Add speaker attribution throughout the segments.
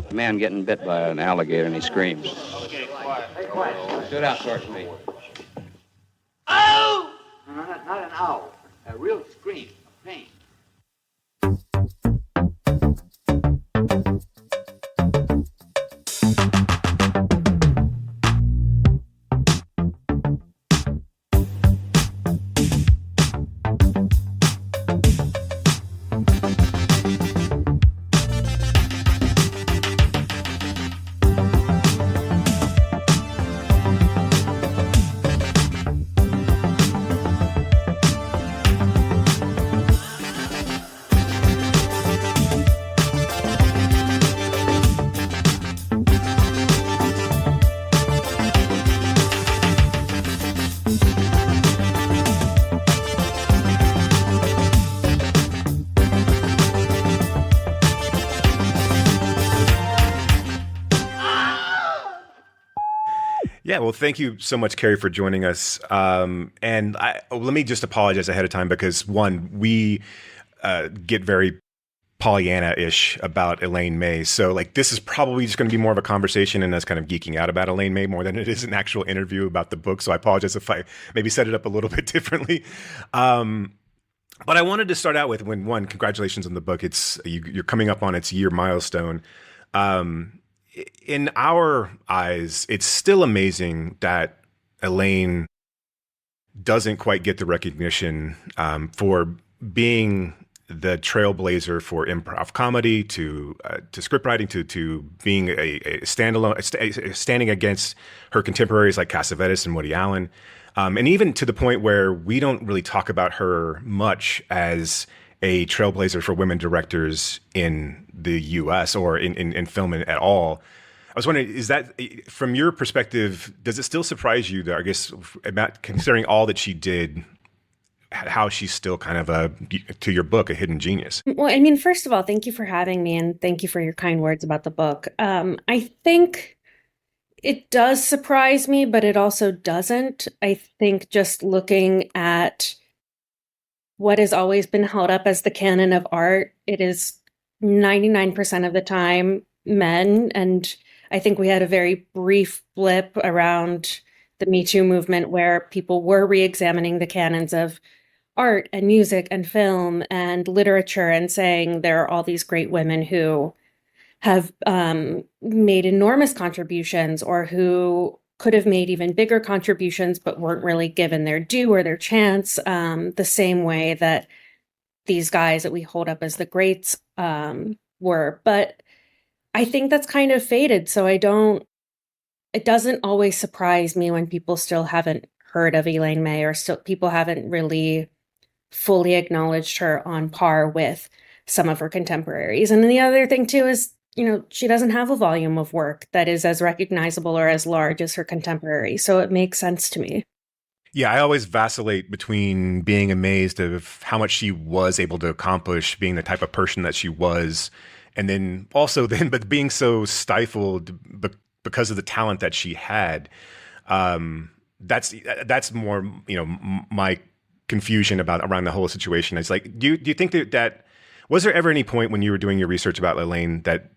Speaker 1: A man getting bit by an alligator and he screams. Okay, quiet. Hey, quiet. Stood out towards me.
Speaker 2: Ow! No, not an owl. A real scream of pain.
Speaker 3: Yeah, well, thank you so much, Carrie, for joining us. And let me just apologize ahead of time because, one, we get very Pollyanna-ish about Elaine May. So, like, this is probably just going to be more of a conversation and us kind of geeking out about Elaine May more than it is an actual interview about the book. So I apologize if I maybe set it up a little bit differently. But I wanted to start out with one, congratulations on the book. You're coming up on its year milestone. In our eyes, it's still amazing that Elaine doesn't quite get the recognition for being the trailblazer for improv comedy, to scriptwriting, to being a standalone, standing against her contemporaries like Cassavetes and Woody Allen, and even to the point where we don't really talk about her much as a trailblazer for women directors in the U.S. or in film at all. I was wondering, is that, from your perspective, does it still surprise you that, I guess, considering all that she did, how she's still kind of to your book, a hidden genius?
Speaker 4: Well, I mean, first of all, thank you for having me and thank you for your kind words about the book. I think it does surprise me, but it also doesn't. I think just looking at what has always been held up as the canon of art, it is 99% of the time men. And I think we had a very brief blip around the Me Too movement where people were re-examining the canons of art and music and film and literature and saying there are all these great women who have made enormous contributions or who could have made even bigger contributions but weren't really given their due or their chance, the same way that these guys that we hold up as the greats were. But I think that's kind of faded. So it doesn't always surprise me when people still haven't heard of Elaine May or still people haven't really fully acknowledged her on par with some of her contemporaries. And then the other thing too is, she doesn't have a volume of work that is as recognizable or as large as her contemporary. So it makes sense to me.
Speaker 3: Yeah, I always vacillate between being amazed of how much she was able to accomplish, being the type of person that she was, and then but being so stifled because of the talent that she had. That's more, my confusion around the whole situation. It's like, do you think that was there ever any point when you were doing your research about Elaine that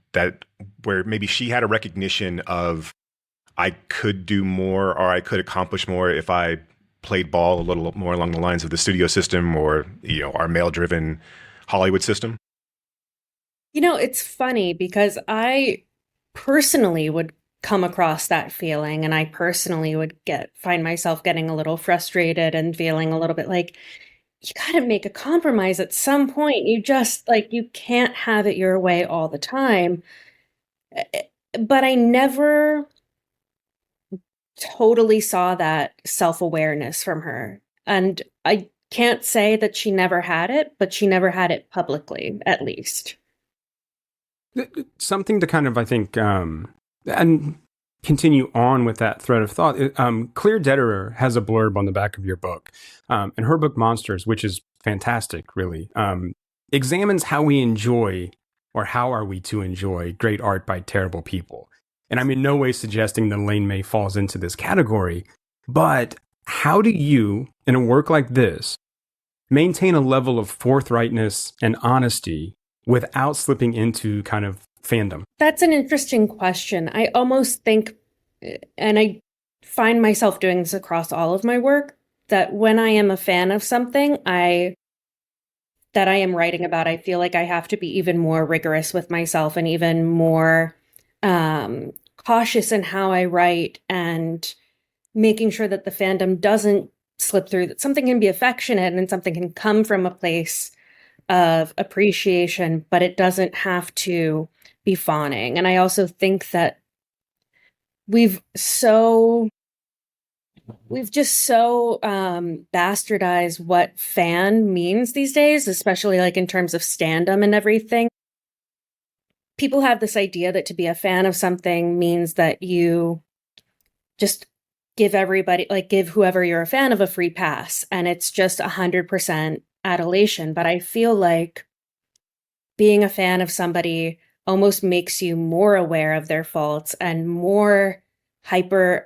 Speaker 3: where maybe she had a recognition of, I could do more or I could accomplish more if I played ball a little more along the lines of the studio system or, our male-driven Hollywood system?
Speaker 4: It's funny because I personally would come across that feeling and I personally would find myself getting a little frustrated and feeling a little bit like, you got to make a compromise at some point. You just you can't have it your way all the time. But I never totally saw that self-awareness from her. And I can't say that she never had it, but she never had it publicly, at least.
Speaker 5: Something to kind of, I think, and continue on with that thread of thought. Claire Dederer has a blurb on the back of your book. And her book, Monsters, which is fantastic, really, examines how we enjoy, or how are we to enjoy, great art by terrible people. And I'm in no way suggesting that Elaine May falls into this category, but how do you, in a work like this, maintain a level of forthrightness and honesty without slipping into kind of fandom?
Speaker 4: That's an interesting question. I almost think, and I find myself doing this across all of my work, that when I am a fan of something, that I am writing about, I feel like I have to be even more rigorous with myself and even more cautious in how I write, and making sure that the fandom doesn't slip through, that something can be affectionate and something can come from a place of appreciation, but it doesn't have to be fawning. And I also think that we've just so bastardized what fan means these days, especially like in terms of standum and everything. People have this idea that to be a fan of something means that you just give everybody, like give whoever you're a fan of, a free pass, and it's just 100% adulation. But I feel like being a fan of somebody almost makes you more aware of their faults and more hyper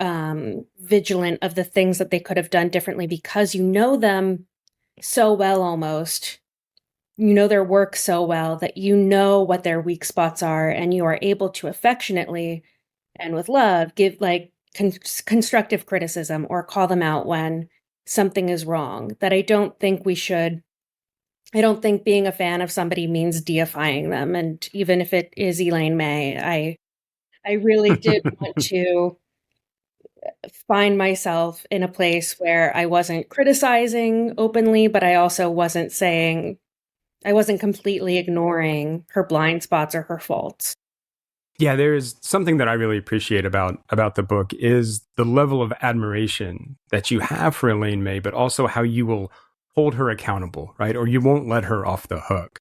Speaker 4: vigilant of the things that they could have done differently, because you know them so well, almost you know their work so well that you know what their weak spots are, and you are able to affectionately and with love give like constructive criticism or call them out when something is wrong. That I don't think being a fan of somebody means deifying them. And even if it is Elaine May, I really did want to find myself in a place where I wasn't criticizing openly, but I also wasn't completely ignoring her blind spots or her faults.
Speaker 5: Yeah, there's something that I really appreciate about the book is the level of admiration that you have for Elaine May, but also how you will hold her accountable, right? Or you won't let her off the hook.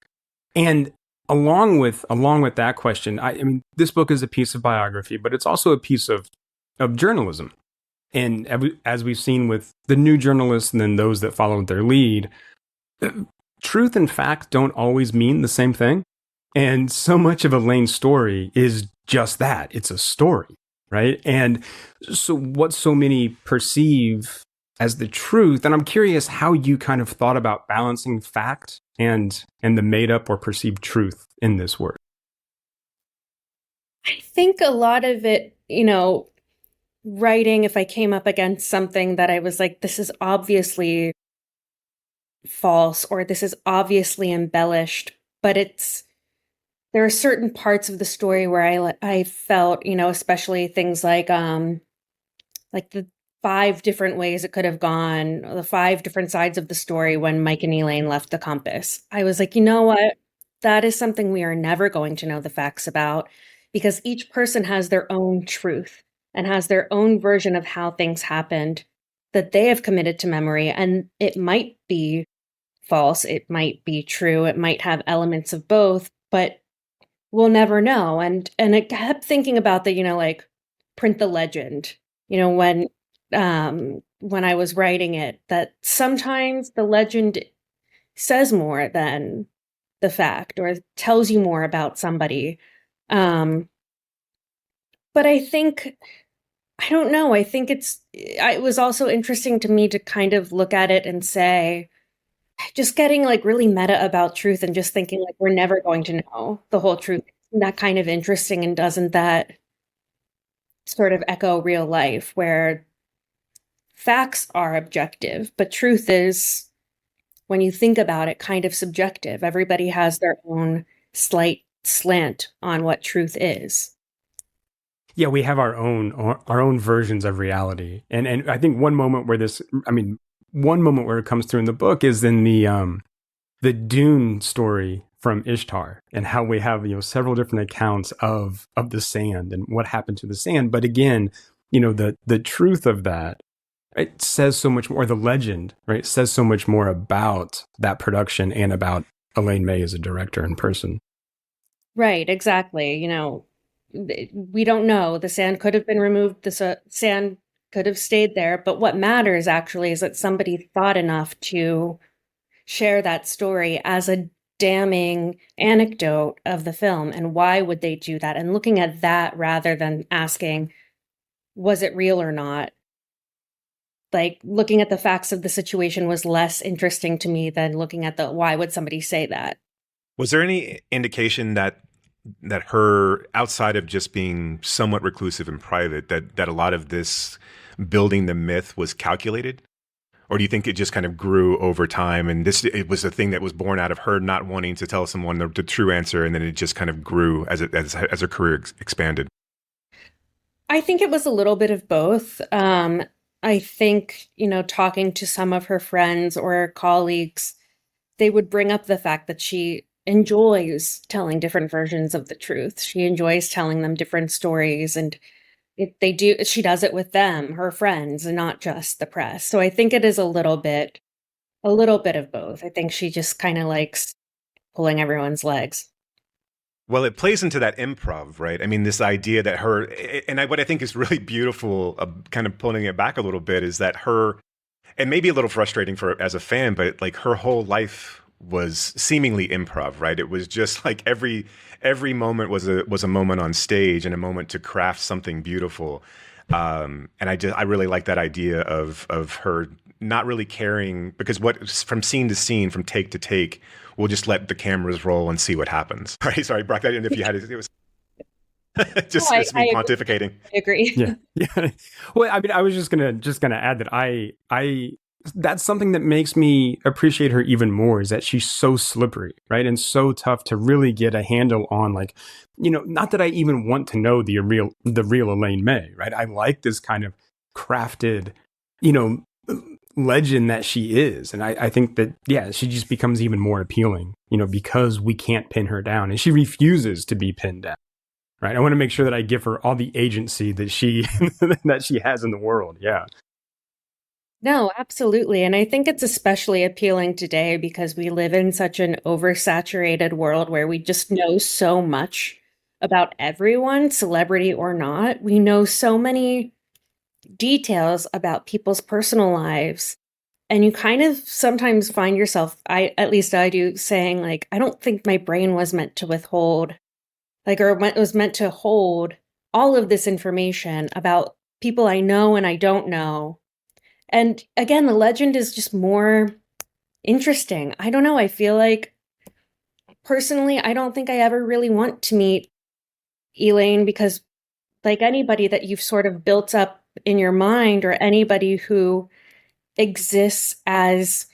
Speaker 5: And along with that question, I mean, this book is a piece of biography, but it's also a piece of journalism. And as we've seen with the new journalists and then those that followed their lead, truth and fact don't always mean the same thing. And so much of Elaine's story is just that. It's a story, right? And so what so many perceive as the truth, and I'm curious how you kind of thought about balancing fact and the made up or perceived truth in this work.
Speaker 4: I think a lot of it, writing, if I came up against something that I was like, this is obviously false or this is obviously embellished, but there are certain parts of the story where I felt, especially things like the 5 different ways it could have gone, the 5 different sides of the story when Mike and Elaine left the compass. I was like, you know what? That is something we are never going to know the facts about, because each person has their own truth and has their own version of how things happened that they have committed to memory. And it might be false, it might be true, it might have elements of both, but we'll never know. And I kept thinking about the, like print the legend, when I was writing it, that sometimes the legend says more than the fact or tells you more about somebody. But I think, I don't know, I think it was also interesting to me to kind of look at it and say, just getting like really meta about truth and just thinking like we're never going to know the whole truth. Isn't that kind of interesting? And doesn't that sort of echo real life, where facts are objective, but truth is, when you think about it, kind of subjective. Everybody has their own slight slant on what truth is.
Speaker 5: Yeah, we have our own versions of reality. And I think one moment where it comes through in the book is in the Dune story from Ishtar, and how we have, several different accounts of the sand and what happened to the sand. But again, the truth of that, it says so much more. The legend, right, says so much more about that production and about Elaine May as a director in person.
Speaker 4: Right, exactly. We don't know. The sand could have been removed. The sand could have stayed there. But what matters actually is that somebody thought enough to share that story as a damning anecdote of the film. And why would they do that? And looking at that rather than asking, was it real or not? Like, looking at the facts of the situation was less interesting to me than looking at why would somebody say that?
Speaker 3: Was there any indication that her, outside of just being somewhat reclusive and private, that a lot of this building the myth was calculated? Or do you think it just kind of grew over time, and it was a thing that was born out of her not wanting to tell someone the true answer, and then it just kind of grew as her career expanded?
Speaker 4: I think it was a little bit of both. I think, talking to some of her friends or colleagues, they would bring up the fact that she enjoys telling different versions of the truth. She enjoys telling them different stories, and she does it with them, her friends, and not just the press. So I think it is a little bit of both. I think she just kind of likes pulling everyone's legs.
Speaker 3: Well, it plays into that improv, right? I mean, this idea that what I think is really beautiful, kind of pulling it back a little bit, is that and maybe a little frustrating as a fan, but like her whole life was seemingly improv, right? It was just like every moment was a moment on stage and a moment to craft something beautiful. And I really like that idea of her not really caring, because from scene to scene, from take to take, we'll just let the cameras roll and see what happens. Right? Sorry, Brock, that in if you had it was just it's me pontificating.
Speaker 4: I agree.
Speaker 5: Yeah. Well, I mean, I was just gonna add that I that's something that makes me appreciate her even more, is that she's so slippery, right? And so tough to really get a handle on, like, not that I even want to know the real Elaine May, right? I like this kind of crafted, legend that she is. And I think that, yeah, she just becomes even more appealing, because we can't pin her down, and she refuses to be pinned down, right? I want to make sure that I give her all the agency that she has in the world. Yeah.
Speaker 4: No, absolutely. And I think it's especially appealing today because we live in such an oversaturated world where we just know so much about everyone, celebrity or not. We know so many details about people's personal lives. And you kind of sometimes find yourself, at least I do, saying, like, I don't think my brain was meant to withhold, or was meant to hold all of this information about people I know and I don't know. And again, the legend is just more interesting. I don't know. I feel like, personally, I don't think I ever really want to meet Elaine, because, like anybody that you've sort of built up in your mind, or anybody who exists as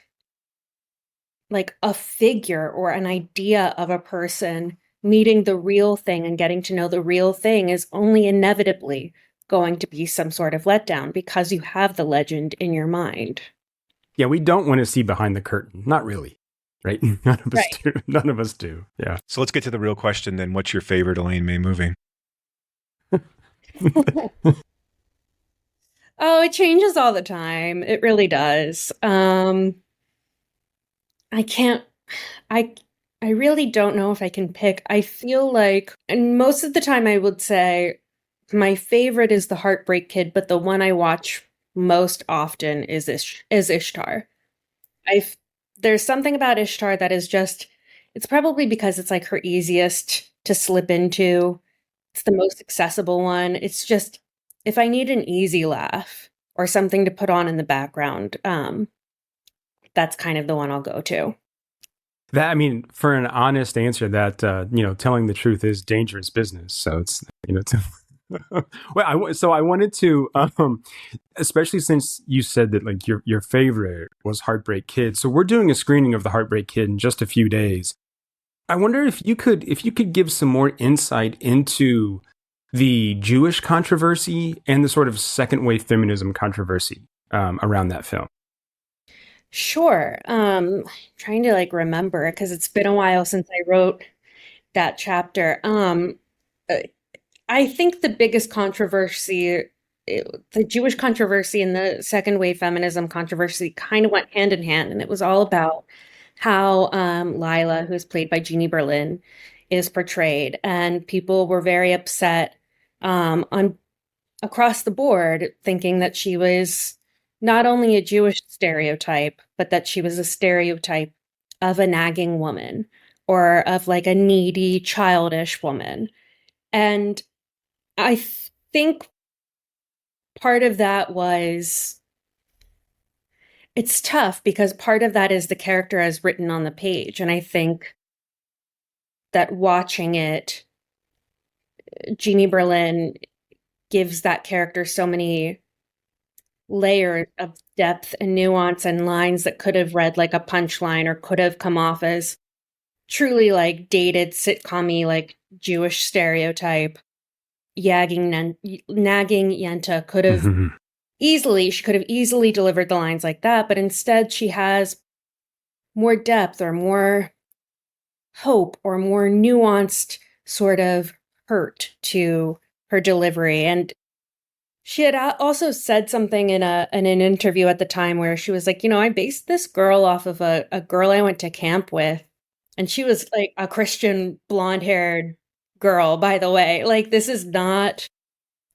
Speaker 4: like a figure or an idea of a person, meeting the real thing and getting to know the real thing is only inevitably going to be some sort of letdown, because you have the legend in your mind.
Speaker 5: Yeah, we don't want to see behind the curtain. Not really, right? None of us do. None of us do. Yeah.
Speaker 3: So let's get to the real question then. What's your favorite Elaine May movie?
Speaker 4: Oh, it changes all the time. It really does. I really don't know if I can pick. I feel like, and most of the time I would say my favorite is The Heartbreak Kid, but the one I watch most often is Ishtar. There's something about Ishtar that is just, it's probably because it's like her easiest to slip into. It's the most accessible one. It's just, if I need an easy laugh or something to put on in the background, that's kind of the one I'll go to.
Speaker 5: That, I mean, for an honest answer, that telling the truth is dangerous business. So it's well, I wanted to, especially since you said that like your favorite was Heartbreak Kid. So we're doing a screening of The Heartbreak Kid in just a few days. I wonder if you could give some more insight into the Jewish controversy and the sort of second wave feminism controversy around that film.
Speaker 4: Sure. Trying to remember, because it's been a while since I wrote that chapter. I think the biggest controversy, the Jewish controversy and the second wave feminism controversy, kind of went hand in hand. And it was all about how Lila, who's played by Jeannie Berlin, is portrayed. And people were very upset across the board, thinking that she was not only a Jewish stereotype, but that she was a stereotype of a nagging woman, or of like a needy, childish woman. And I think part of that was, it's tough because part of that is the character as written on the page. And I think that watching it Jeannie Berlin gives that character so many layers of depth and nuance and lines that could have read like a punchline or could have come off as truly like dated sitcom-y, like Jewish stereotype. Nagging Yenta could have she could have easily delivered the lines like that, but instead she has more depth or more hope or more nuanced sort of hurt to her delivery. And she had also said something in an interview at the time where she was like, I based this girl off of a girl I went to camp with. And she was like a Christian blonde-haired girl, by the way. Like, this is not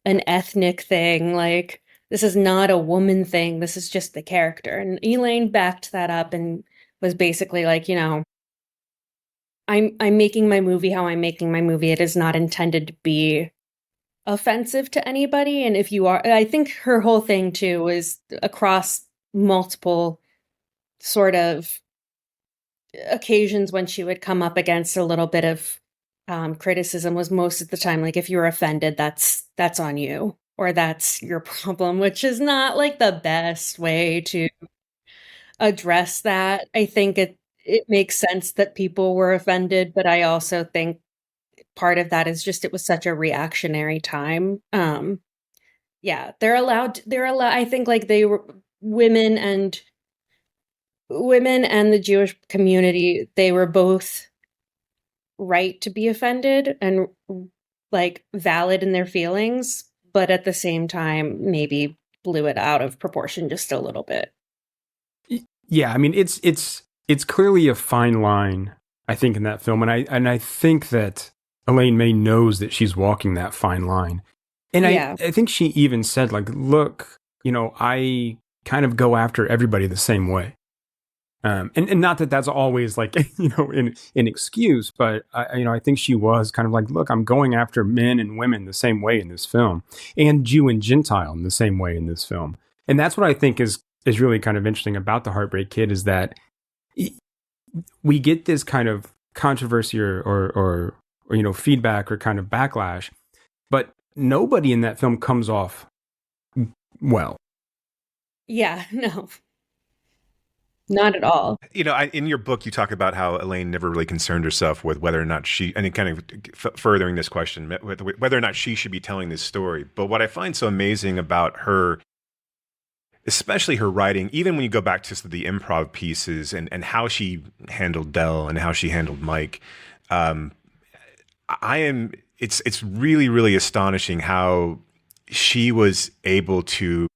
Speaker 4: an ethnic thing. Like, this is not a woman thing. This is just the character. And Elaine backed that up and was basically like, I'm making my movie how I'm making my movie. It is not intended to be offensive to anybody. And if you are, I think her whole thing too was across multiple sort of occasions when she would come up against a little bit of criticism was most of the time like, if you're offended, that's on you, or that's your problem, which is not like the best way to address that. I think it makes sense that people were offended, but I also think part of that is just it was such a reactionary time. Yeah, they're allowed, I think like they were women and the Jewish community, they were both right to be offended and like valid in their feelings, but at the same time maybe blew it out of proportion just a little bit.
Speaker 5: Yeah, I mean it's clearly a fine line, I think, in that film, and I think that Elaine May knows that she's walking that fine line. And I think she even said, like, look, I kind of go after everybody the same way. And not that that's always like, an excuse, but I think she was kind of like, look, I'm going after men and women the same way in this film, and Jew and Gentile in the same way in this film. And that's what I think is really kind of interesting about The Heartbreak Kid, is that we get this kind of controversy or feedback or kind of backlash, but nobody in that film comes off well.
Speaker 4: Yeah, no. Not at all.
Speaker 3: In your book, you talk about how Elaine never really concerned herself with whether or not and kind of furthering this question, whether or not she should be telling this story. But what I find so amazing about her, especially her writing, even when you go back to the improv pieces and how she handled Del and how she handled Mike, it's really, really astonishing how she was able to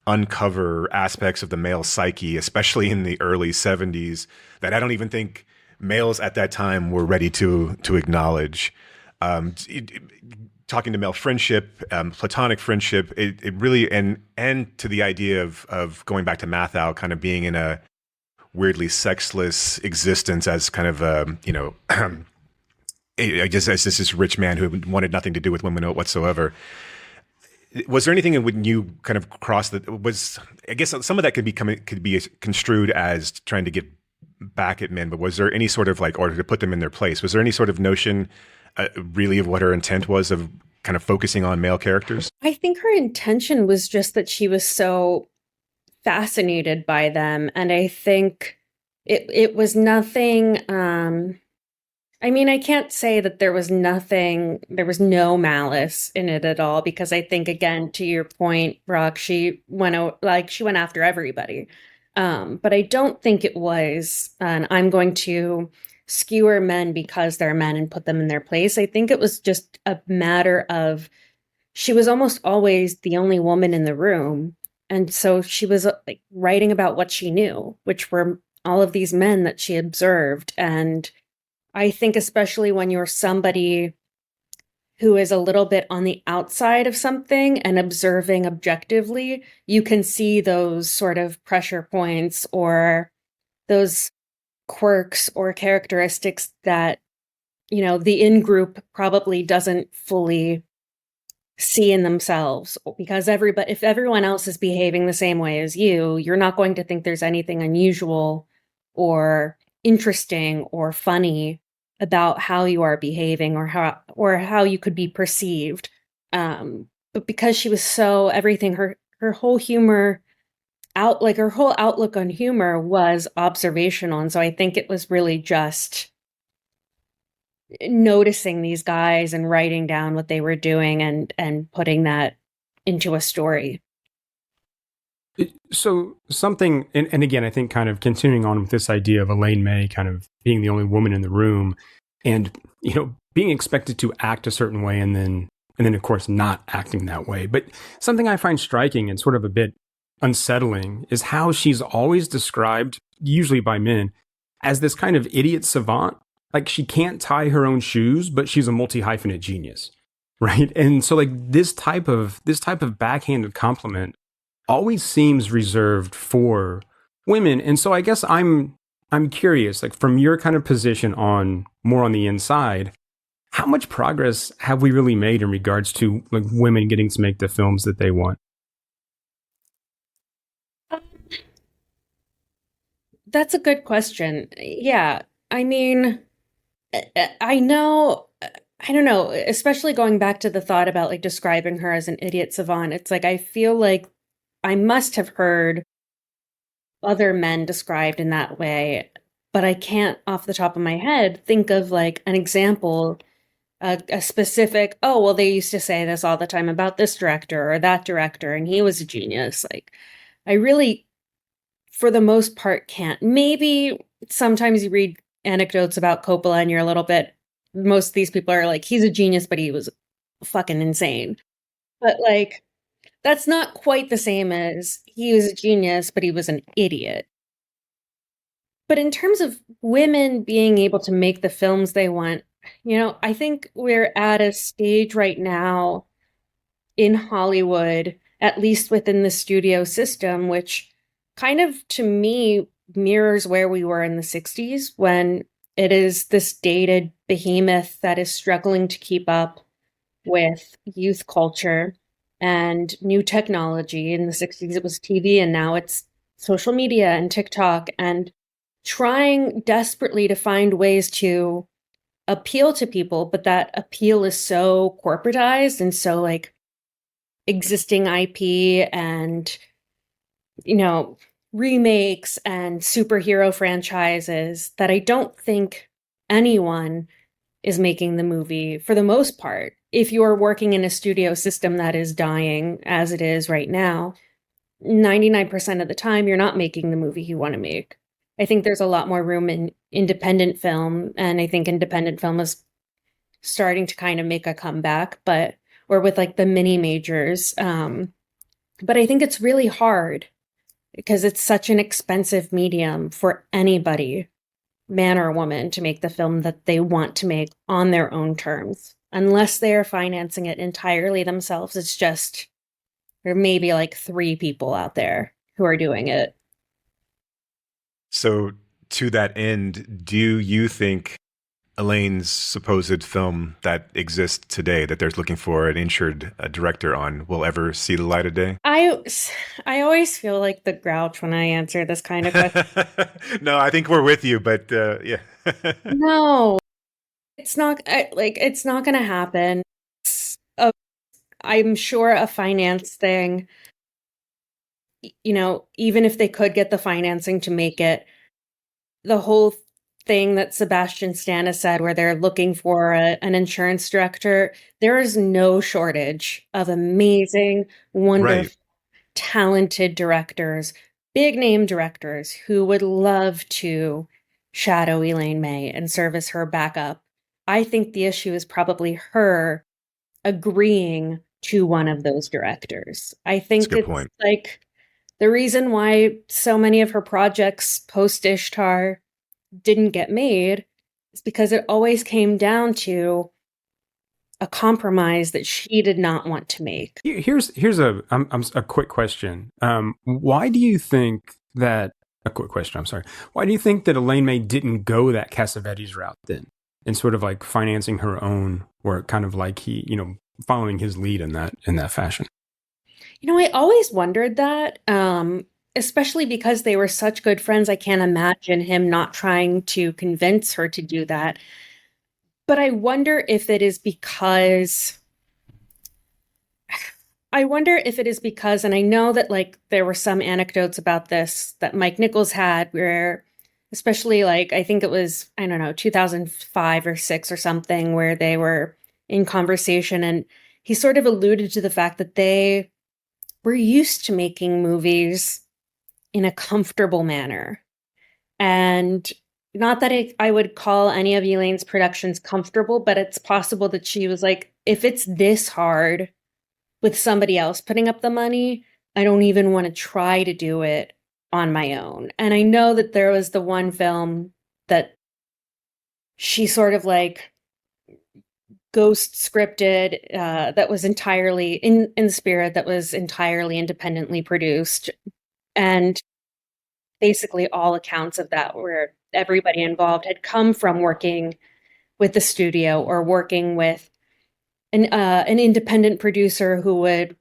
Speaker 3: uncover aspects of the male psyche, especially in the early 70s, that I don't even think males at that time were ready to acknowledge. Talking to male friendship, platonic friendship, it really, and to the idea of going back to Mathau, kind of being in a weirdly sexless existence as kind of I guess as this rich man who wanted nothing to do with women whatsoever. Was there anything when you kind of crossed I guess some of that could be construed as trying to get back at men, but was there any sort of or to put them in their place? Was there any sort of notion really of what her intent was of kind of focusing on male characters?
Speaker 4: I think her intention was just that she was so fascinated by them. And I think it was nothing, I mean, I can't say that there was no malice in it at all, because I think, again, to your point, Brock, she went after everybody. But I don't think it was, and I'm going to skewer men because they're men and put them in their place. I think it was just a matter of she was almost always the only woman in the room. And so she was writing about what she knew, which were all of these men that she observed. And I think especially when you're somebody who is a little bit on the outside of something and observing objectively, you can see those sort of pressure points or those quirks or characteristics that, the in-group probably doesn't fully see in themselves, because if everyone else is behaving the same way as you're not going to think there's anything unusual or interesting or funny about how you are behaving or how you could be perceived. But because she was so everything, her whole humor her whole outlook on humor was observational. And so I think it was really just noticing these guys and writing down what they were doing and putting that into a story.
Speaker 5: So something, and again, I think kind of continuing on with this idea of Elaine May kind of being the only woman in the room and, being expected to act a certain way and then of course not acting that way. But something I find striking and sort of a bit unsettling is how she's always described, usually by men, as this kind of idiot savant. Like she can't tie her own shoes, but she's a multi-hyphenate genius, right? And so like this type of backhanded compliment always seems reserved for women. And so I guess I'm curious, like from your kind of position on more on the inside, how much progress have we really made in regards to like women getting to make the films that they want?
Speaker 4: That's a good question. Yeah. I mean, I know, I don't know, especially going back to the thought about like describing her as an idiot savant. It's like, I feel like I must have heard other men described in that way, but I can't off the top of my head think of like an example, a specific, oh, well, they used to say this all the time about this director or that director, and he was a genius. Like, I really, for the most part, can't. Maybe sometimes you read anecdotes about Coppola and you're a little bit, most of these people are like, he's a genius, but he was fucking insane. But like, that's not quite the same as he was a genius, but he was an idiot. But in terms of women being able to make the films they want, I think we're at a stage right now in Hollywood, at least within the studio system, which kind of, to me, mirrors where we were in the 60s when it is this dated behemoth that is struggling to keep up with youth culture and new technology. In the 60s, it was TV, and now it's social media and TikTok, and trying desperately to find ways to appeal to people, but that appeal is so corporatized and so like existing IP and, remakes and superhero franchises that I don't think anyone is making the movie for the most part. If you're working in a studio system that is dying as it is right now, 99% of the time, you're not making the movie you want to make. I think there's a lot more room in independent film, and I think independent film is starting to kind of make a comeback, or with like the mini majors. But I think it's really hard because it's such an expensive medium for anybody, man or woman, to make the film that they want to make on their own terms. Unless they are financing it entirely themselves, it's just, there may be like 3 people out there who are doing it.
Speaker 3: So to that end, do you think Elaine's supposed film that exists today, that they're looking for an insured director on, will ever see the light of day?
Speaker 4: I always feel like the grouch when I answer this kind of question.
Speaker 3: No, I think we're with you, but yeah.
Speaker 4: No, it's not it's not going to happen. I'm sure a finance thing, even if they could get the financing to make it, the whole thing that Sebastian Stan has said where they're looking for an insurance director, there is no shortage of amazing, wonderful, right, talented directors, big name directors who would love to shadow Elaine May and serve as her backup. I think the issue is probably her agreeing to one of those directors. I think it's point. Like the reason why so many of her projects post Ishtar didn't get made is because it always came down to a compromise that she did not want to make.
Speaker 5: Here's a quick question. Why do you think that Why do you think that Elaine May didn't go that Cassavetes route then, and sort of like financing her own, or kind of like he, following his lead in that fashion?
Speaker 4: I always wondered that, especially because they were such good friends. I can't imagine him not trying to convince her to do that. But I wonder if it is because and I know that like there were some anecdotes about this that Mike Nichols had where especially like I think it was, I don't know, 2005 or 6 or something where they were in conversation and he sort of alluded to the fact that they were used to making movies in a comfortable manner. And not that I would call any of Elaine's productions comfortable, but it's possible that she was like, if it's this hard with somebody else putting up the money, I don't even want to try to do it on my own. And I know that there was the one film that she sort of like ghost scripted that was entirely in the spirit that was entirely independently produced. And basically all accounts of that where everybody involved had come from working with the studio or working with an independent producer who would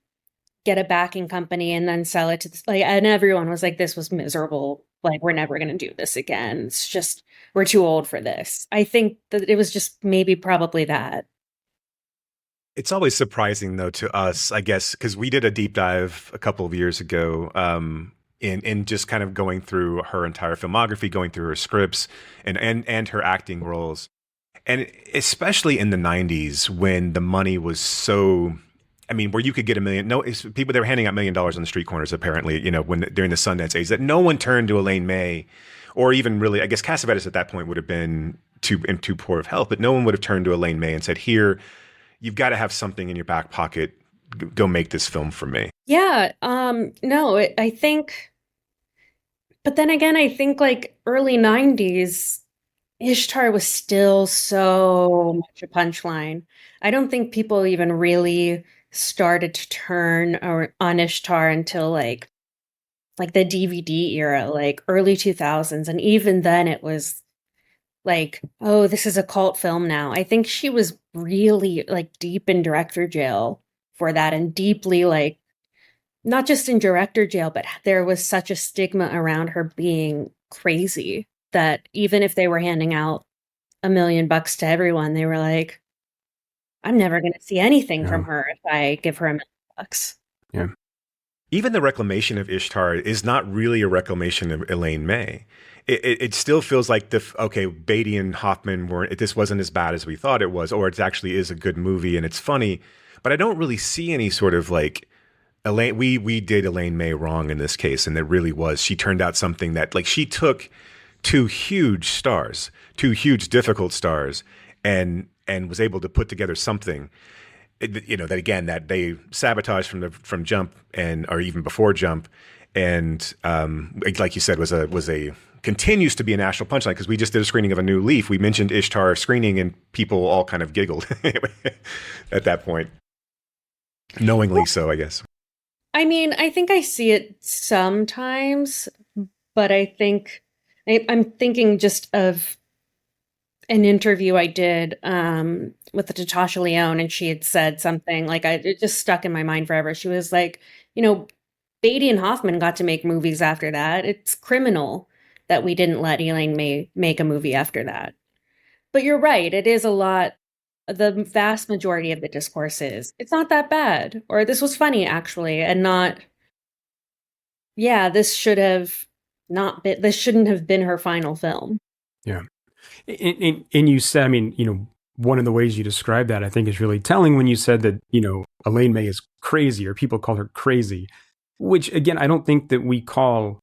Speaker 4: get a backing company and then sell it to like, and everyone was like, this was miserable. Like, we're never going to do this again. It's just, we're too old for this. I think that it was just maybe probably that.
Speaker 3: It's always surprising, though, to us, I guess, because we did a deep dive a couple of years ago in just kind of going through her entire filmography, going through her scripts and her acting roles. And especially in the 90s when the money was so, I mean, where you could get $1 million. No, people, they were handing out $1 million on the street corners, apparently, you know, during the Sundance age, that no one turned to Elaine May, or even really, I guess Cassavetes at that point would have been in too poor of health, but no one would have turned to Elaine May and said, here, you've got to have something in your back pocket. Go make this film for me.
Speaker 4: Yeah. No, I think, but then again, I think like early 90s, Ishtar was still so much a punchline. I don't think people even really started to turn on Ishtar until like the DVD era, like early 2000s. And even then it was like, oh, this is a cult film now. I think she was really like deep in director jail for that and deeply like not just in director jail, but there was such a stigma around her being crazy that even if they were handing out $1 million to everyone, they were like, I'm never going to see anything from her if I give her $1 million.
Speaker 5: Yeah.
Speaker 3: Even the reclamation of Ishtar is not really a reclamation of Elaine May. It still feels like Beatty and Hoffman this wasn't as bad as we thought it was, or it actually is a good movie and it's funny, but I don't really see any sort of like Elaine. We did Elaine May wrong in this case, and it really was. She turned out something that like she took two huge difficult stars, and was able to put together something, you know, that again that they sabotaged from Jump or even before Jump, and like you said was a continues to be a national punchline because we just did a screening of A New Leaf. We mentioned Ishtar screening and people all kind of giggled at that point, knowingly so, I guess.
Speaker 4: I mean, I think I see it sometimes, but I think I'm thinking just of an interview I did with Natasha Lyonne, and she had said something like it just stuck in my mind forever. She was like, you know, Beatty and Hoffman got to make movies after that. It's criminal that we didn't let Elaine May make a movie after that. But you're right, it is a lot. The vast majority of the discourse is it's not that bad, or this was funny actually, and not, yeah, this shouldn't have been her final film.
Speaker 5: Yeah. And you said, I mean, you know, one of the ways you described that I think is really telling when you said that, you know, Elaine May is crazy, or people call her crazy, which again, I don't think that we call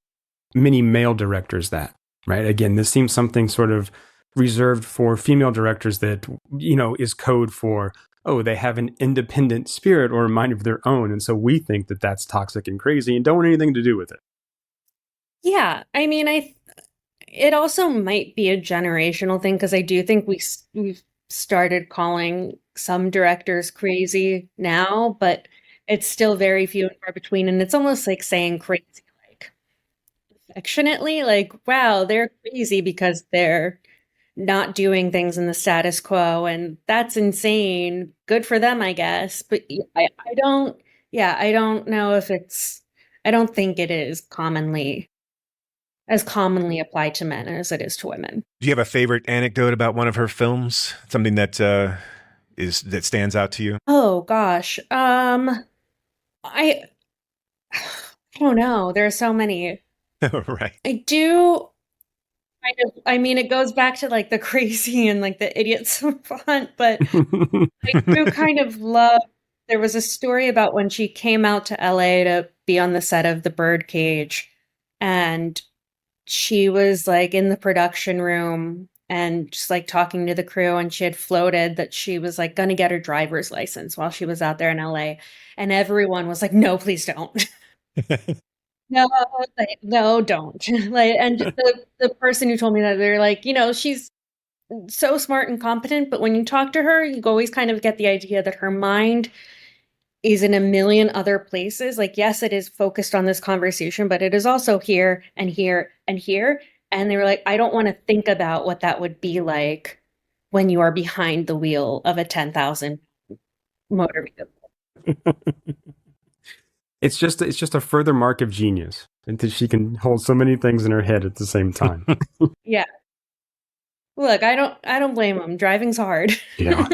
Speaker 5: many male directors that, right? Again, this seems something sort of reserved for female directors that, you know, is code for, oh, they have an independent spirit or a mind of their own. And so we think that that's toxic and crazy and don't want anything to do with it.
Speaker 4: Yeah. I mean, it also might be a generational thing because I do think we've started calling some directors crazy now, but it's still very few and far between. And it's almost like saying crazy, like affectionately, like, wow, they're crazy because they're not doing things in the status quo, and that's insane. Good for them, I guess. But I don't know if I don't think it is commonly. as commonly applied to men as it is to women.
Speaker 3: Do you have a favorite anecdote about one of her films? Something that that stands out to you?
Speaker 4: Oh gosh. I I don't know. There are so many.
Speaker 3: Right.
Speaker 4: I do kind of, I mean, it goes back to like the crazy and like the idiot savant, but I do kind of love, there was a story about when she came out to LA to be on the set of The Birdcage, and she was like in the production room and just like talking to the crew, and she had floated that she was like going to get her driver's license while she was out there in LA, and everyone was like, no, please don't. No, like, no, don't. Like, and the person who told me that, they're like, she's so smart and competent, but when you talk to her, you always kind of get the idea that her mind is in a million other places. Like, yes, it is focused on this conversation, but it is also here and here and here. And they were like, I don't want to think about what that would be like when you are behind the wheel of a 10,000 motor vehicle.
Speaker 5: It's just a further mark of genius that she can hold so many things in her head at the same time.
Speaker 4: Yeah. Look, I don't blame them. Driving's hard.
Speaker 5: Yeah.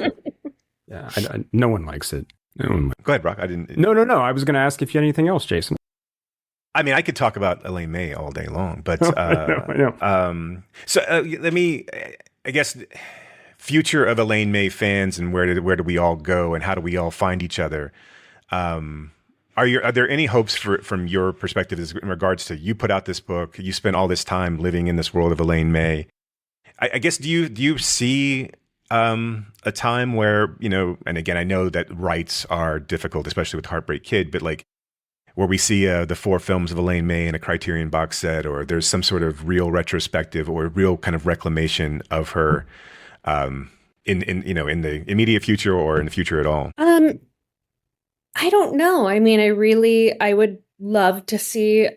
Speaker 5: Yeah. No one likes it. No one.
Speaker 3: Go ahead, Brock. I didn't.
Speaker 5: No. I was going to ask if you had anything else, Jason.
Speaker 3: I mean, I could talk about Elaine May all day long, but
Speaker 5: I know.
Speaker 3: So let me, I guess, future of Elaine May fans, and where do we all go, and how do we all find each other? Are there any hopes from your perspective in regards to, you put out this book, you spent all this time living in this world of Elaine May? I guess, do you see a time where, and again, I know that rights are difficult, especially with Heartbreak Kid, but like where we see the 4 films of Elaine May in a Criterion box set, or there's some sort of real retrospective or real kind of reclamation of her in the immediate future or in the future at all?
Speaker 4: I don't know. I mean, I would love to see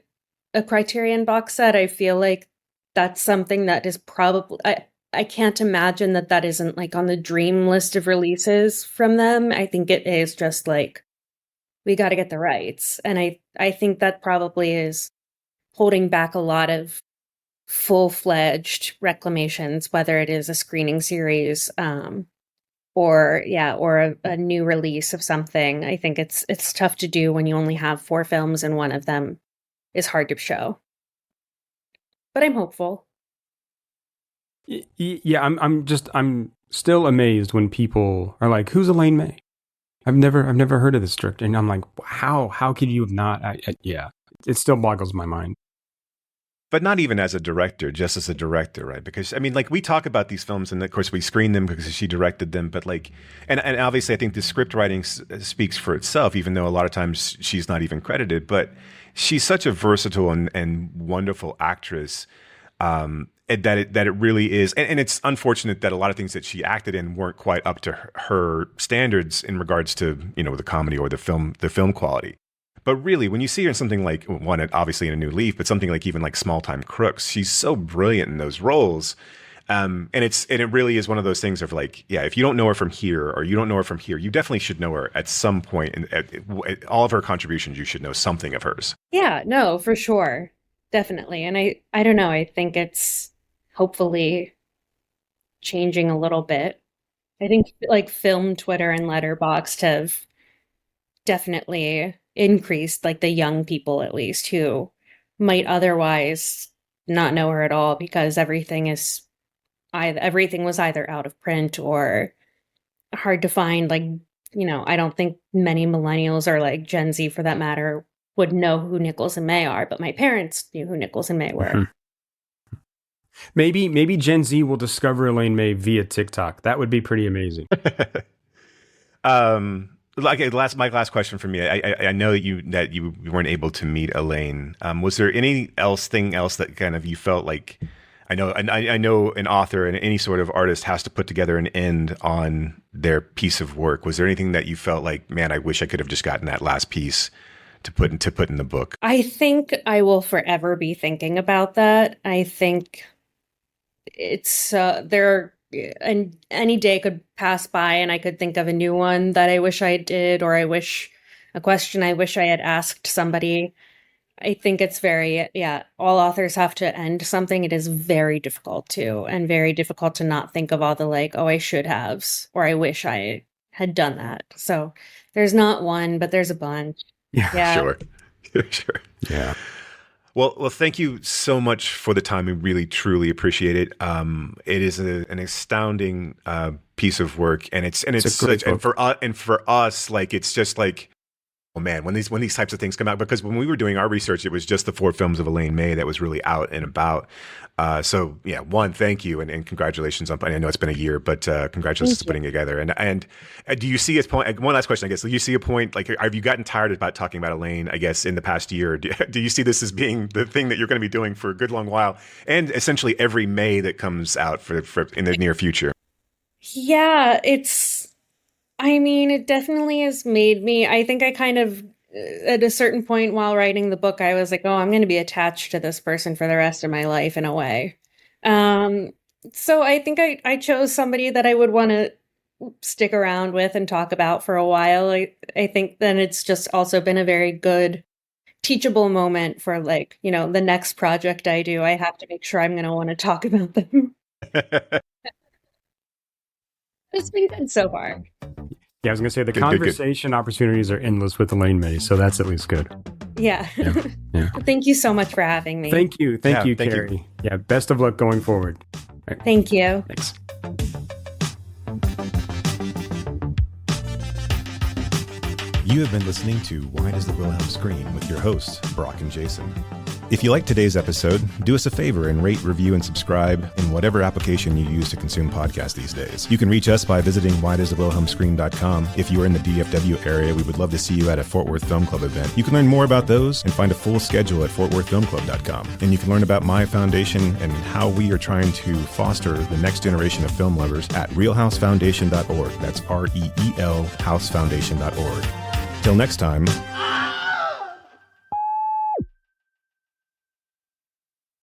Speaker 4: a Criterion box set. I feel like that's something that is probably, I can't imagine that isn't like on the dream list of releases from them. I think it is just like, we got to get the rights. And I think that probably is holding back a lot of full-fledged reclamations, whether it is a screening series, or a new release of something. I think it's tough to do when you only have 4 films and one of them is hard to show. But I'm hopeful.
Speaker 5: Yeah, I'm still amazed when people are like, "Who's Elaine May? I've never heard of this director," and I'm like, "How could you have not?" Yeah, it still boggles my mind.
Speaker 3: But not even as a director, just as a director, right? Because, I mean, like, we talk about these films, and of course we screen them because she directed them, but like, and obviously I think the script writing speaks for itself, even though a lot of times she's not even credited, but she's such a versatile and wonderful actress, that it really is. And it's unfortunate that a lot of things that she acted in weren't quite up to her standards in regards to, the comedy or the film quality. But really, when you see her in something like, one, obviously in A New Leaf, but something like even like Small Time Crooks, she's so brilliant in those roles. And it really is one of those things of like, yeah, if you don't know her from here, or you don't know her from here, you definitely should know her at some point. And at all of her contributions, you should know something of hers.
Speaker 4: Yeah, no, for sure. Definitely. And I don't know, I think it's hopefully changing a little bit. I think like film Twitter and Letterboxd have definitely increased, like the young people at least, who might otherwise not know her at all because everything was either out of print or hard to find. Like, I don't think many millennials, or like Gen Z for that matter, would know who Nichols and May are, but my parents knew who Nichols and May were.
Speaker 5: Mm-hmm. Maybe Gen Z will discover Elaine May via TikTok. That would be pretty amazing.
Speaker 3: My last question for me. I know that you weren't able to meet Elaine. Was there anything else that kind of you felt like? I know an author and any sort of artist has to put together an end on their piece of work. Was there anything that you felt like, man, I wish I could have just gotten that last piece to put in the book?
Speaker 4: I think I will forever be thinking about that. I think it's and any day could pass by and I could think of a new one that I wish I did, or a question I wish I had asked somebody. I think it's very, all authors have to end something. It is very difficult to, and very difficult to not think of all the like, oh, I should have's, or I wish I had done that. So there's not one, but there's a bunch. Yeah.
Speaker 3: Sure. Sure.
Speaker 5: Yeah.
Speaker 3: Well, thank you so much for the time. We really, truly appreciate it. It is an astounding piece of work, and it's such, and for us, like, it's just like, oh man, when these types of things come out, because when we were doing our research, it was just the 4 films of Elaine May that was really out and about. So yeah, one, thank you, and congratulations on. I know it's been a year, but congratulations on putting it together. And do you see a point? One last question, I guess. Do you see a point? Like, have you gotten tired about talking about Elaine? I guess in the past year, do you see this as being the thing that you're going to be doing for a good long while, and essentially every May that comes out for in the near future?
Speaker 4: Yeah, it definitely has made me, I think I kind of, at a certain point while writing the book, I was like, oh, I'm going to be attached to this person for the rest of my life in a way. So I think I chose somebody that I would want to stick around with and talk about for a while. I think then it's just also been a very good teachable moment for, like, the next project I do. I have to make sure I'm going to want to talk about them. It's been good so far.
Speaker 5: Yeah, I was going to say the conversation opportunities are endless with Elaine May, so that's at least good.
Speaker 4: Yeah.
Speaker 5: Yeah.
Speaker 4: Thank you so much for having me.
Speaker 5: Thank you, Carrie. Yeah, best of luck going forward.
Speaker 4: Right. Thank you.
Speaker 5: Thanks.
Speaker 3: You have been listening to Why Does the Wilhelm Scream with your hosts, Brock and Jason. If you liked today's episode, do us a favor and rate, review, and subscribe in whatever application you use to consume podcasts these days. You can reach us by visiting whydoesthewilhelmscream.com. If you are in the DFW area, we would love to see you at a Fort Worth Film Club event. You can learn more about those and find a full schedule at fortworthfilmclub.com. And you can learn about my foundation and how we are trying to foster the next generation of film lovers at realhousefoundation.org. That's REEL housefoundation.org. Till next time.